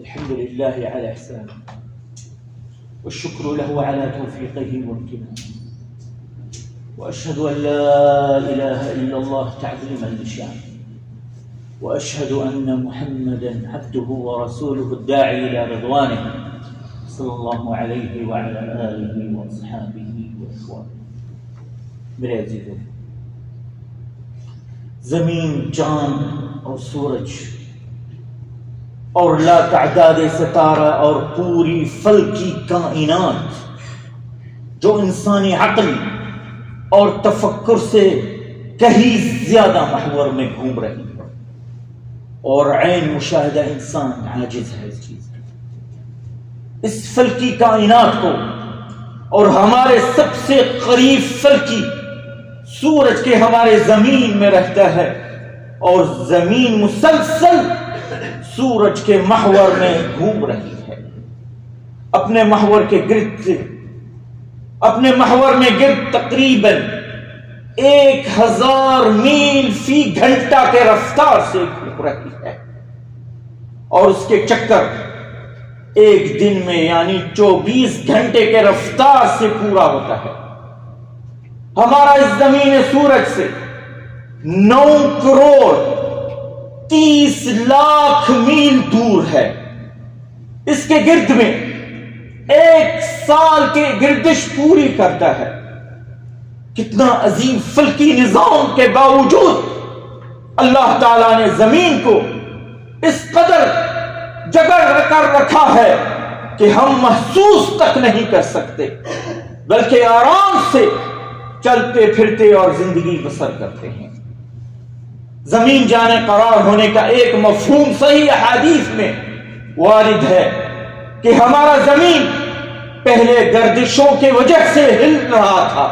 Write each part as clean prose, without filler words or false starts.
الحمد لله على إحسانه والشكر له على توفيقه وامتنانه، وأشهد أن لا إله إلا الله تعظيما لشأنه، وأشهد أن محمدا عبده ورسوله الداعي إلى رضوانه صلى الله عليه وعلى آله وأصحابه وإخوانه۔ میرے عزیزوں، زمین، چاند اور سورج اور لا تعداد ستارہ اور پوری فلکی کائنات جو انسانی عقل اور تفکر سے کہیں زیادہ محور میں گھوم رہی ہے، اور عین مشاہدہ انسان عاجز ہے اس چیز سے۔ اس فلکی کائنات کو اور ہمارے سب سے قریب فلکی سورج کے ہمارے زمین میں رہتا ہے، اور زمین مسلسل سورج کے محور میں گھوم رہی ہے، اپنے محور کے گرد اپنے محور میں گرد تقریباً 1000 میل فی گھنٹہ کے رفتار سے گھوم رہی ہے، اور اس کے چکر ایک دن میں یعنی 24 گھنٹے کے رفتار سے پورا ہوتا ہے۔ ہمارا اس زمین سورج سے 9 کروڑ 30 لاکھ میل دور ہے۔ اس کے گرد میں 1 سال کی گردش پوری کرتا ہے۔ کتنا عظیم فلکی نظام کے باوجود اللہ تعالیٰ نے زمین کو اس قدر جگڑ کر رکھا ہے کہ ہم محسوس تک نہیں کر سکتے، بلکہ آرام سے چلتے پھرتے اور زندگی بسر کرتے ہیں۔ زمین جانے قرار ہونے کا ایک مفہوم صحیح احادیث میں وارد ہے کہ ہمارا زمین پہلے گردشوں کے وجہ سے ہل رہا تھا،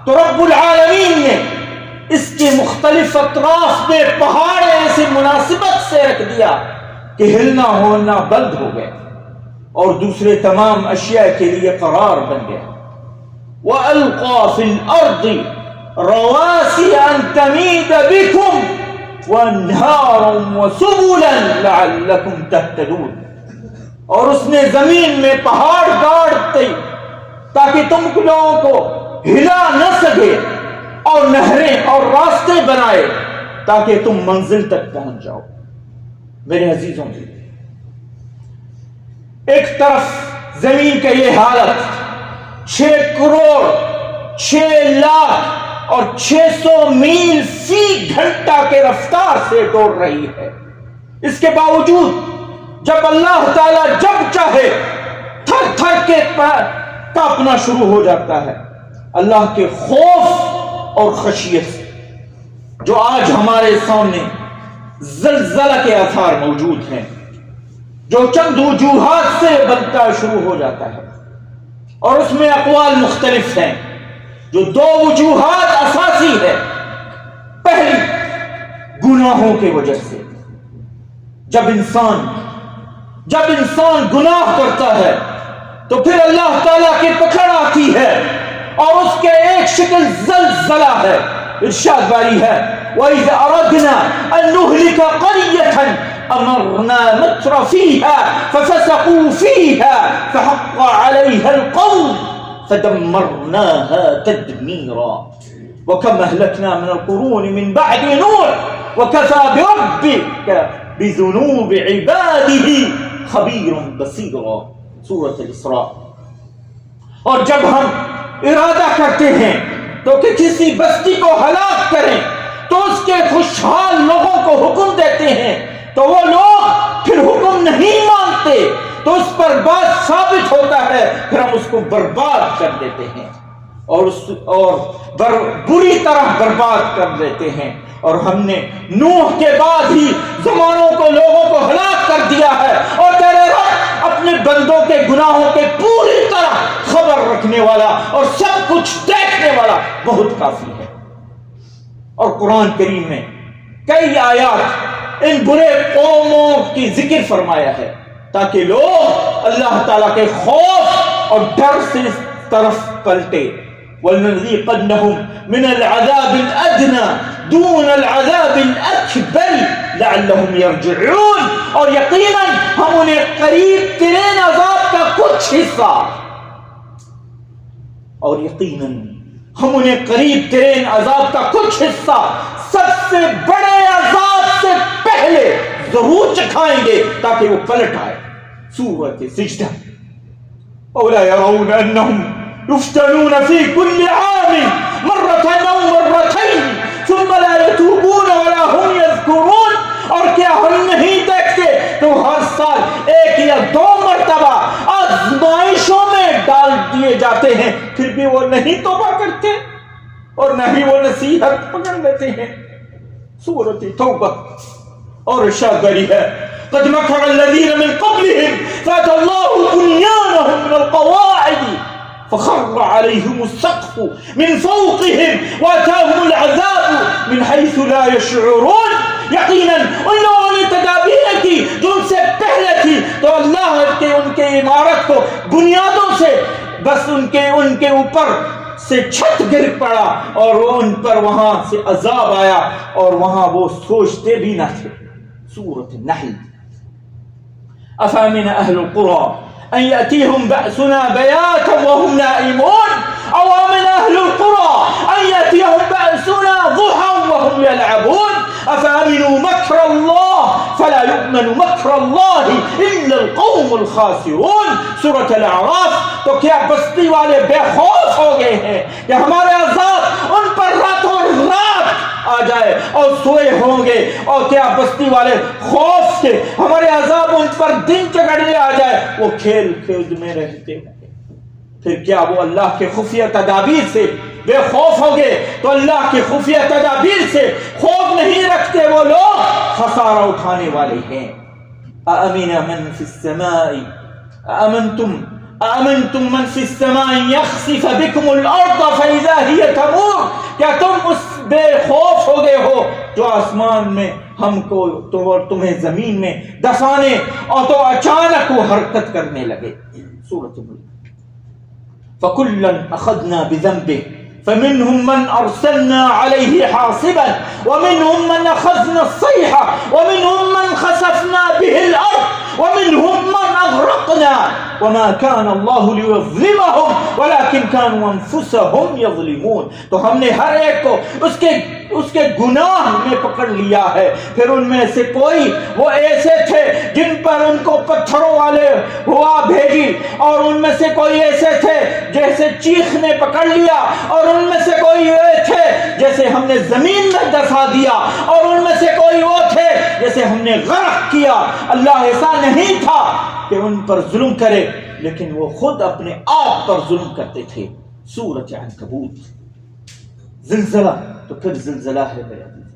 تو رب العالمین نے اس کے مختلف اطراف میں پہاڑ ایسی مناسبت سے رکھ دیا کہ ہلنا ہونا بند ہو گئے اور دوسرے تمام اشیاء کے لیے قرار بن گیا۔ وَأَلْقَى فِي الْأَرْضِ رَوَاسِيَ أَن تَمِيدَ بِكُمْ وَأَنْهَارًا وَسُبُلًا لَعَلَّكُمْ تَهْتَدُونَ، اور اس نے زمین میں پہاڑ گاڑ دی تاکہ تم لوگوں کو ہلا نہ سکے، اور نہریں اور راستے بنائے تاکہ تم منزل تک پہنچ جاؤ۔ میرے عزیزوں، ایک طرف زمین کا یہ حالت 6 کروڑ 6 لاکھ اور 600 میل فی گھنٹہ کے رفتار سے دوڑ رہی ہے، اس کے باوجود جب اللہ تعالیٰ جب چاہے تھر تھر کے کانپنا شروع ہو جاتا ہے اللہ کے خوف اور خشیت سے۔ جو آج ہمارے سامنے زلزلہ کے آثار موجود ہیں، جو چند وجوہات سے بنتا شروع ہو جاتا ہے، اور اس میں اقوال مختلف ہیں۔ جو 2 وجوہات اساسی ہے، پہلی گناہوں کی وجہ سے۔ جب انسان گناہ کرتا ہے تو پھر اللہ تعالیٰ کی پکڑ آتی ہے، اور اس کے ایک شکل زلزلہ ہے۔ ارشاد باری ہے وَإِذْ أَرَدْنَا أَن نُهْلِكَ قَرْيَةً أَمَرْنَا مُتْرَ فِيهَا فَفَسَقُوا فِيهَا فَحَقَّ عَلَيْهَا الْقَوْلُ فَدَمَّرْنَاهَا تَدْمِيرًا وَكَمْ أَهْلَكْنَا مِنَ الْقُرُونِ مِنْ بَعْدِ نُوحٍ وَكَفَى بِرَبِّكَ بِذُنُوبِ عِبَادِهِ خَبِيرٌ بَصِيرٌ، سورۃ الاسراء۔ اور جب ہم ارادہ کرتے ہیں تو کہ کسی بستی کو ہلاک کریں تو اس کے خوشحال لوگوں کو حکم دیتے ہیں، تو وہ لوگ پھر حکم نہیں مانتے، تو اس پر بات ثابت ہوتا ہے، پھر ہم اس کو برباد کر دیتے ہیں، اور بری طرح برباد کر دیتے ہیں۔ اور ہم نے نوح کے بعد ہی زمانوں کو لوگوں کو ہلاک کر دیا ہے، اور تیرے رب اپنے بندوں کے گناہوں کے پوری طرح خبر رکھنے والا اور سب کچھ دیکھنے والا بہت کافی ہے۔ اور قرآن کریم میں کئی آیات ان برے قوموں کی ذکر فرمایا ہے تاکہ لوگ اللہ تعالیٰ کے خوف اور ڈر سے اس طرف پلٹے۔ وَلَنُذِيقَنَّهُمْ مِنَ الْعَذَابِ الْأَدْنَى دُونَ الْعَذَابِ الْأَكْبَرِ لَعَلَّهُمْ يَرْجِعُونَ، اور یقیناً ہم انہیں قریب ترین عذاب کا کچھ حصہ، اور یقیناً ہم انہیں قریب ترین عذاب کا کچھ حصہ سب سے بڑے عذاب سے پہلے ضرور چکھائیں گے تاکہ وہ پلٹ آئے۔ سورۃ سجدہ۔ أَوَلَا يَرَوْنَ أَنَّهُمْ يُفْتَنُونَ فِي كُلِّ عَامٍ مَرَّةً أَوْ مَرَّتَيْنِ ثُمَّ لَا يَتُوبُونَ وَلَا هُمْ يَذْكُرُونَ، اور کیا ہم نہیں دیکھتے تو ہر سال ایک یا دو مرتبہ آزمائشوں میں ڈال دیے جاتے ہیں، پھر بھی وہ نہیں توبہ کرتے اور نہ ہی وہ نصیحت پکڑ لیتے ہیں۔ سورۃ توبہ۔ اور ارشاد جاری ہے قد مكر الذين من قبلهم فأتى الله بنيانهم من القواعد فخر عليهم السقف من فوقهم وأتاهم العذاب من حيث لا يشعرون، یقیناً ان لوگوں نے تدابیر کی جو ان سے پہلے تھی تو اللہ ان کے عمارت کو بنیادوں سے بس ان کے اوپر سے چھت گر پڑا اور وہ ان پر وہاں سے عذاب آیا اور وہاں وہ سوچتے بھی نہ تھے۔ سورۃ النحل۔ أفأمن أهل القرى أن يأتيهم بأسنا بياتا وهم نائمون أو أمن أهل القرى أن يأتيهم بأسنا ضحى وهم يلعبون أفأمنوا مكر الله فلا يؤمن مكر الله إلا القوم الخاسرون۔ سورۃ الاعراف۔ تو کیا بستی والے بے خوف ہو گئے ہیں کہ ہمارے عذاب ان پر راتوں رات آ جائے اور سوئے ہوں گے، اور کیا بستی والے خوف سے ہمارے عذاب ان پر دن چڑھنے آ جائے وہ کھیل کود میں رہتے ہیں؟ پھر کیا وہ اللہ کے خفیہ تدابیر سے بے خوف ہو گئے تو اللہ کی خفیہ تدابیر سے خوف نہیں رکھتے وہ لوگ خسارہ اٹھانے والے ہیں۔ أأمن من في السماء أأمنتم من في السماء يخسف بكم الأرض فإذا هي تمور، کیا تم اس بے خوف ہو گئے ہو جو آسمان میں ہم کو تمہیں زمین میں دفانے اور تو اچانک وہ حرکت کرنے لگے۔ سورۃ الملک۔ فَكُلًّا أَخَذْنَا بِذَنبِهِ فمنهم من أرسلنا عليه حاصبا ومنهم من أخذنا الصيحة ومنهم من خسفنا به الأرض ومنهم من أغرقنا وما كان الله ليظلمهم ولكن كانوا أنفسهم يظلمون۔ تو ہم نے ہر ایک کو اس کے گناہ میں پکڑ لیا ہے، پھر ان میں سے کوئی وہ ایسے تھے جن پر ان کو پتھروں والے ہوا بھیجی، اور ان میں سے کوئی ایسے تھے جیسے چیخ نے پکڑ لیا، اور ان میں سے کوئی وہ تھے جیسے ہم نے زمین میں دفا دیا، اور ان میں سے کوئی وہ تھے جیسے ہم نے غرق کیا۔ اللہ ایسا نہیں تھا کہ ان پر ظلم کرے، لیکن وہ خود اپنے آپ پر ظلم کرتے تھے۔ سورۃ عنکبوت۔ زلزلہ تو پھر زلزلہ ہے میرے عزیز،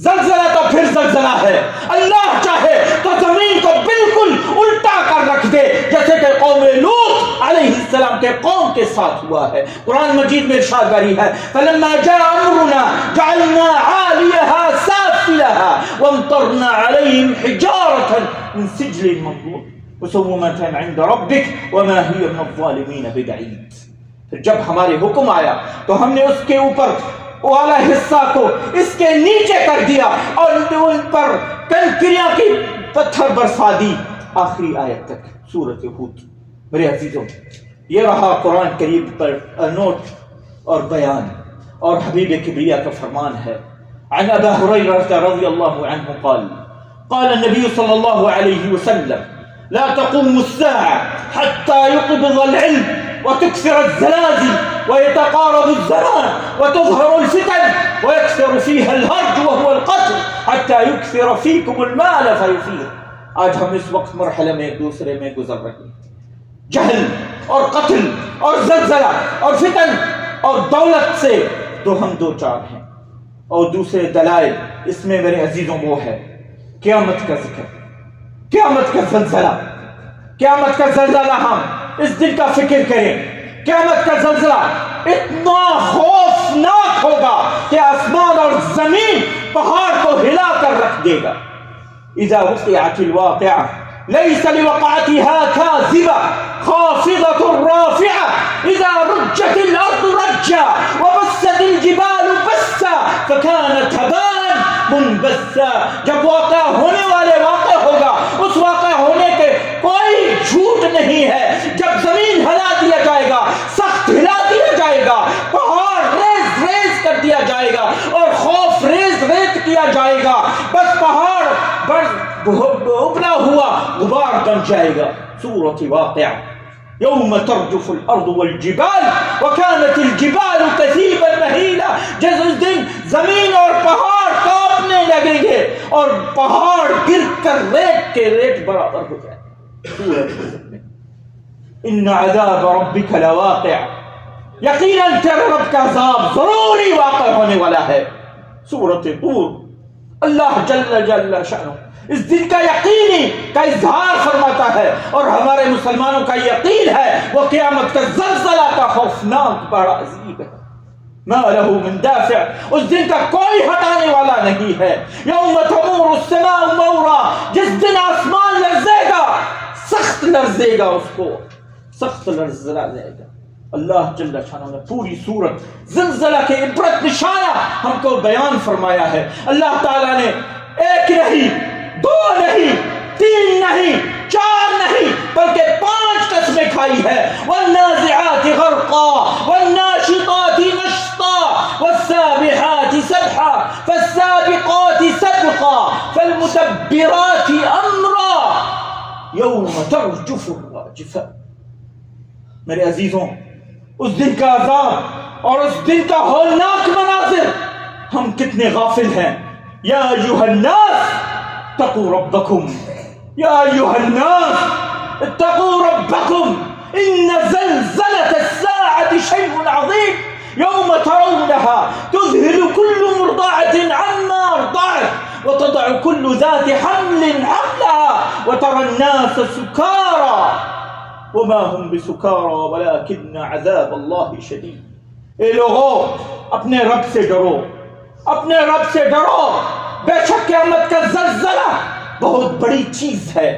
زلزلہ تو پھر زلزلہ ہے۔ اللہ چاہے تو زمین کو بالکل الٹا کر رکھ دے، جیسے کہ قوم لوط علیہ السلام کے قوم کے ساتھ ہوا ہے۔ قرآن مجید میں ارشاد جاری ہے فلما جاء امرنا جعلنا عاليها سافلها وامطرنا عليهم حجارة من سجل منضود مسومة عند ربك وما هي من الظالمين ببعيد۔ پھر جب ہمارے حکم آیا تو ہم نے اس کے اوپر والا حصہ کو اس کے نیچے کر دیا اور ان پر کنکریاں کی پتھر برسا دی، آخری آیت تک۔ سورۃ ہود۔ میرے عزیزوں، یہ رہا قرآن کریم پر نوٹ اور بیان، اور حبیب کبریا کا فرمان ہے۔ عن ابی ہریرہ رضی اللہ عنہ قال قال النبي صلى الله عليه وسلم لا تقوم الساعة حتى يقبض العلم وتكثر الزلازل ويتقارب الزمان وتظهر الفتن ويكثر فيها الهرج وهو القتل حتى يكثر فيكم المال فيفيض۔ آج ہم اس وقت مرحلے میں ایک دوسرے میں گزر رہے ہیں، جہل اور قتل اور زلزلہ اور فتن اور دولت سے تو ہم دو چار ہیں، اور دوسرے دلائل اس میں میرے عزیزوں وہ ہے قیامت کا ذکر، قیامت کا زلزلہ، قیامت کا زلزلہ۔ ہم اس دن کا فکر کریں، قیامت کا زلزلہ اتنا خوفناک ہوگا کہ آسمان اور زمین پہاڑ کو ہلا کر رکھ دے گا۔ اذا وقعت الواقعة ليس لوقعتها كاذبة خافضة رافعة اذا رجت الارض رجا فكانت هباء منبثا. جب واقع ہونے والے واقع ہوگا اس واقع ہونے کے کوئی جھوٹ نہیں ہے. جب زمین ہلا دیا جائے گا, سخت ہلا دیا جائے گا, پہاڑ ریز ریز کر دیا جائے گا اور خوف ریز ریز کیا جائے گا, بس پہاڑ ابلا ہوا غبار بن جائے گا. سورۃ واقعہ. يوم ترجف الارض والجبال وكانت الجبال كثيبا مهيلا. جس دن زمین اور پہاڑ کانپنے لگیں گے اور پہاڑ گر کر ریت کے ریت برابر ہو جائے. ان عذاب ربك لواقع. یقیناً تیرے رب کا عذاب ضروری واقع ہونے والا ہے. سورۃ طور. اللہ جل جل شأنہ اس دن کا یقینی کا اظہار فرماتا ہے اور ہمارے مسلمانوں کا یقین ہے وہ قیامت کا زلزلہ کا خوفناک بڑا عظیم ہے. ما له من دافع. اس دن کا کوئی ہٹانے والا نہیں ہے. یوم تمور السماء مورا. جس دن آسمان لرزے گا, سخت لرزے گا, اس کو سخت لرزہ لے گا. اللہ جل شانہ نے پوری صورت زلزلہ کے عبرت نشانہ ہم کو بیان فرمایا ہے. اللہ تعالیٰ نے ایک نہیں, دو نہیں, تین نہیں, چار نہیں, بلکہ 5 قسمیں کھائی ہے. والنازعات غرقا والناشطات نشطا والسابحات سبحا فالسابقات سبقا فالمدبرات امرا یوم ترجف الراجفہ. میرے عزیزوں, اس دن کا عذاب اور اس دن کا ہولناک مناظر ہم کتنے غافل ہیں. یا ایھا الناس اتقوا ربکم, یا ایھا الناس اتقوا ربکم ان زلزلة الساعة شيء عظيم يوم ترونها تذهل كل مرضعة عما أرضعت وتضع كل ذات حمل حملها وترى الناس سكارى وما هم بسكارى ولكن عذاب الله شديد. اے لوگوں, اپنے رب سے ڈرو, اپنے رب سے ڈرو. بے شک قیامت کا زلزلہ بہت بڑی چیز ہے.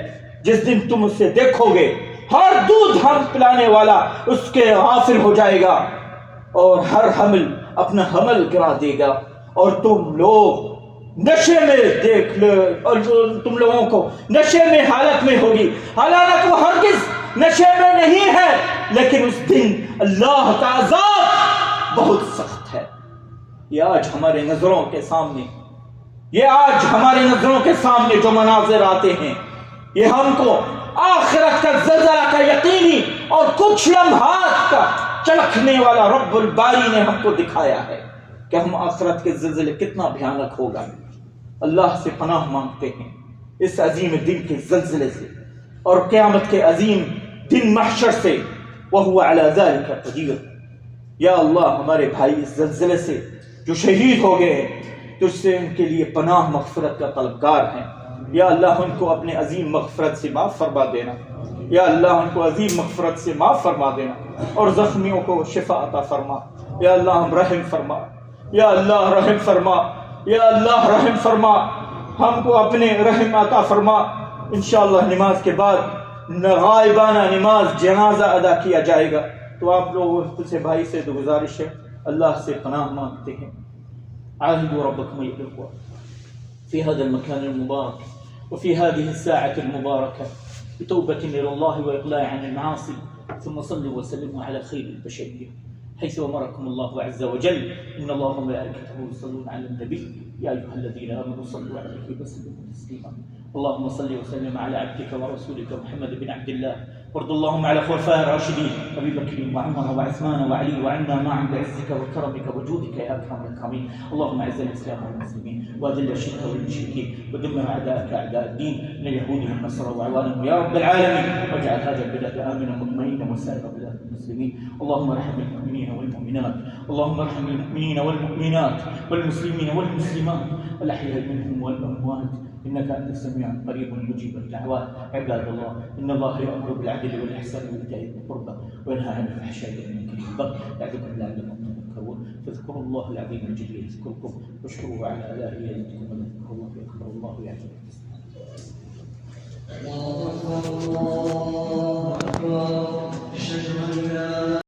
جس دن تم اسے دیکھو گے ہر دودھ ہم پلانے والا اس کے غافل ہو جائے گا اور ہر حمل اپنا حمل گرا دے گا اور تم لوگ نشے میں دیکھ لو اور تم لوگوں کو نشے میں حالت میں ہوگی. حالانکہ وہ ہرگز نشے میں نہیں ہے, لیکن اس دن اللہ کا عذاب بہت سخت ہے. یہ آج ہمارے نظروں کے سامنے, یہ آج ہماری نظروں کے سامنے جو مناظر آتے ہیں, یہ ہم کو آخرت کا زلزلہ کا یقینی اور کچھ لمحات کا چلکنے والا رب الباری نے ہم کو دکھایا ہے کہ ہم آخرت کے زلزلے کتنا بھیانک ہوگا. اللہ سے پناہ مانگتے ہیں اس عظیم دن کے زلزلے سے اور قیامت کے عظیم دن محشر سے. وَهُوَ عَلَى ذَلِكَ قَدِيرٌ. یا اللہ, ہمارے بھائی اس زلزلے سے جو شہید ہو گئے ہیں تجھ سے ان کے لیے پناہ مغفرت کا طلبگار ہیں. یا اللہ, ان کو اپنے عظیم مغفرت سے معاف فرما دینا. یا اللہ, ان کو عظیم مغفرت سے معاف فرما دینا اور زخمیوں کو شفا عطا فرما. یا اللہ, ہم رحم فرما. یا اللہ, رحم فرما. یا اللہ, رحم فرما. ہم کو اپنے رحم عطا فرما. انشاءاللہ نماز کے بعد غائبانہ نماز جنازہ ادا کیا جائے گا, تو آپ لوگوں سے بھائی سے گزارش ہے, اللہ سے پناہ مانگتے ہیں. عاهدوا ربكم أيها الإخوة في هذا المكان المبارك وفي هذه الساعة المباركة بتوبة إلى الله وإقلاع عن المعاصي, ثم صلوا وسلموا على خير البشرية حيث أمركم الله عز وجل. إن الله وملائكته يصلون على النبي يا أيها الذين آمنوا صلوا عليه وسلموا تسليما. اللهم صل وسلم على عبدك ورسولك محمد بن عبد الله. وارض اللهم على خلفاء الراشدين ابي بكر وعمر وعثمان وعلي وعنا معهم بعزك وكرمك وجودك يا اكرم الاكرمين. اللهم اعز الاسلام والمسلمين واذل الشرك والمشركين ودمر اعداءك اعداء الدين من اليهود والنصارى واعوانهم يا رب العالمين. واجعل هذا البلاد امنا مطمئنا وسائر بلاد المسلمين. اللهم ارحم المؤمنين والمؤمنات. اللهم ارحم المؤمنين والمؤمنات والمسلمين والمسلمات الاحياء منهم والاموات انك انت السميع القريب مجيب الدعوات. عباد الله, ان الله يامر بالعدل والاحسان وايتاء ذي القربى وينهى عن الفحشاء والمنكر والبغي يعظكم لعلكم تذكرون. فاذكروا الله العظيم الجليل يذكركم واشكروه على الائه يزدكم وذكروا الله اكبر الله يعظكم. الله اكبر الله اكبر. اشهد ان لا